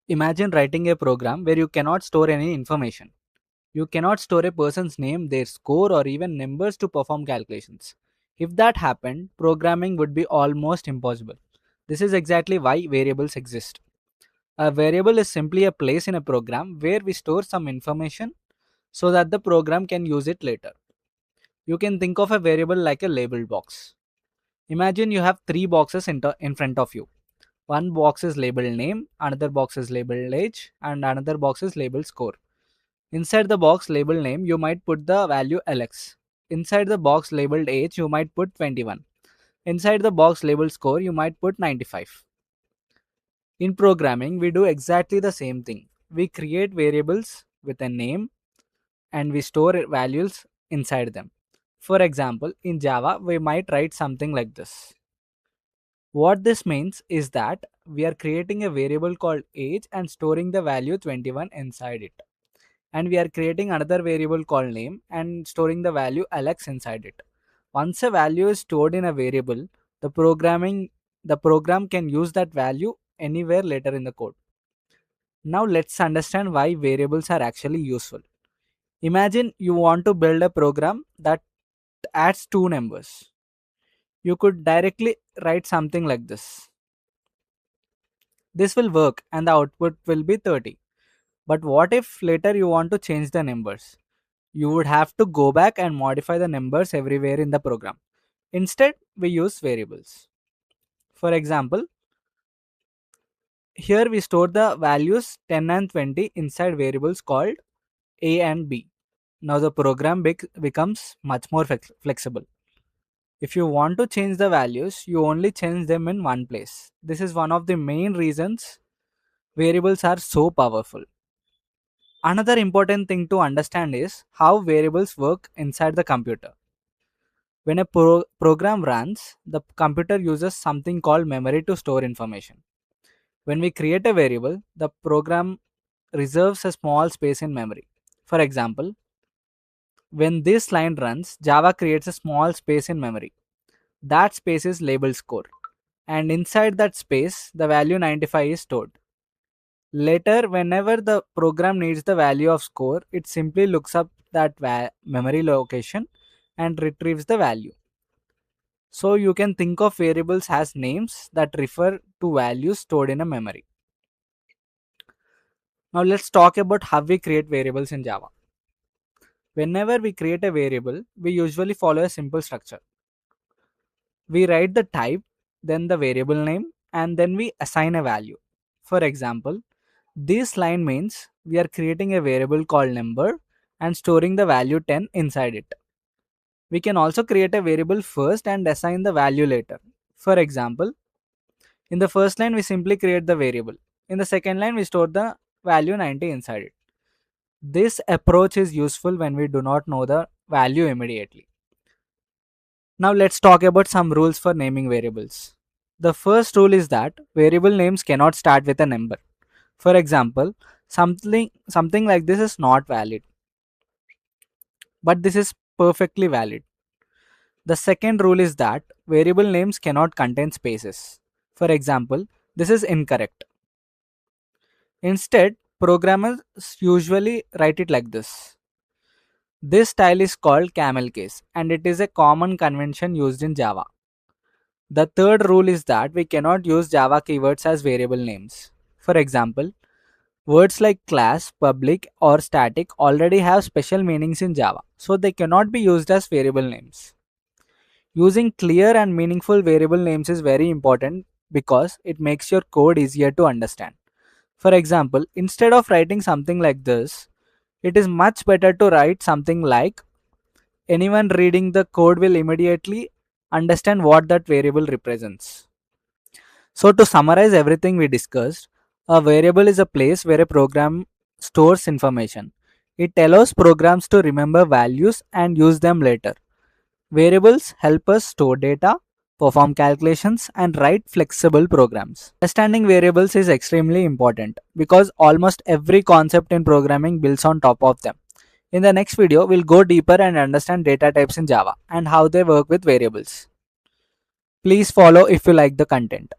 Imagine writing a program where you cannot store any information. You cannot store a person's name, their score, or even numbers to perform calculations. If that happened, programming would be almost impossible. This is exactly why variables exist. A variable is simply a place in a program where we store some information so that the program can use it later. You can think of a variable like a label box. Imagine you have three boxes in front of you. One box is labeled name, another box is labeled age, and another box is labeled score. Inside the box labeled name, you might put the value Alex. Inside the box labeled age, you might put 21. Inside the box labeled score, you might put 95. In programming, we do exactly the same thing. We create variables with a name and we store values inside them. For example, in Java, we might write something like this. What this means is that we are creating a variable called age and storing the value 21 inside it. And we are creating another variable called name and storing the value Alex inside it. Once a value is stored in a variable, the program can use that value anywhere later in the code. Now let's understand why variables are actually useful. Imagine you want to build a program that adds two numbers. You could directly write something like this. This will work and the output will be 30. But what if later you want to change the numbers? You would have to go back and modify the numbers everywhere in the program. Instead, we use variables. For example, here we store the values 10 and 20 inside variables called a and b. Now the program becomes much more flexible. If you want to change the values, you only change them in one place. This is one of the main reasons variables are so powerful. Another important thing to understand is how variables work inside the computer. When a program runs, the computer uses something called memory to store information. When we create a variable, the program reserves a small space in memory. For example, when this line runs, Java creates a small space in memory. That space is labeled score. And inside that space, the value 95 is stored. Later, whenever the program needs the value of score, it simply looks up that memory location and retrieves the value. So you can think of variables as names that refer to values stored in a memory. Now let's talk about how we create variables in Java. Whenever we create a variable, we usually follow a simple structure. We write the type, then the variable name, and then we assign a value. For example, this line means we are creating a variable called number and storing the value 10 inside it. We can also create a variable first and assign the value later. For example, in the first line we simply create the variable. In the second line we store the value 90 inside it. This approach is useful when we do not know the value immediately. Now let's talk about some rules for naming variables. The first rule is that variable names cannot start with a number. For example, something like this is not valid, but this is perfectly valid. The second rule is that variable names cannot contain spaces. For example, this is incorrect. Instead, programmers usually write it like this. This style is called camel case and it is a common convention used in Java. The third rule is that we cannot use Java keywords as variable names. For example, words like class, public, or static already have special meanings in Java, so they cannot be used as variable names. Using clear and meaningful variable names is very important because it makes your code easier to understand. For example, instead of writing something like this, it is much better to write something like anyone reading the code will immediately understand what that variable represents. So to summarize everything we discussed, a variable is a place where a program stores information. It allows programs to remember values and use them later. Variables help us store data, perform calculations, and write flexible programs. Understanding variables is extremely important because almost every concept in programming builds on top of them. In the next video, we'll go deeper and understand data types in Java and how they work with variables. Please follow if you like the content.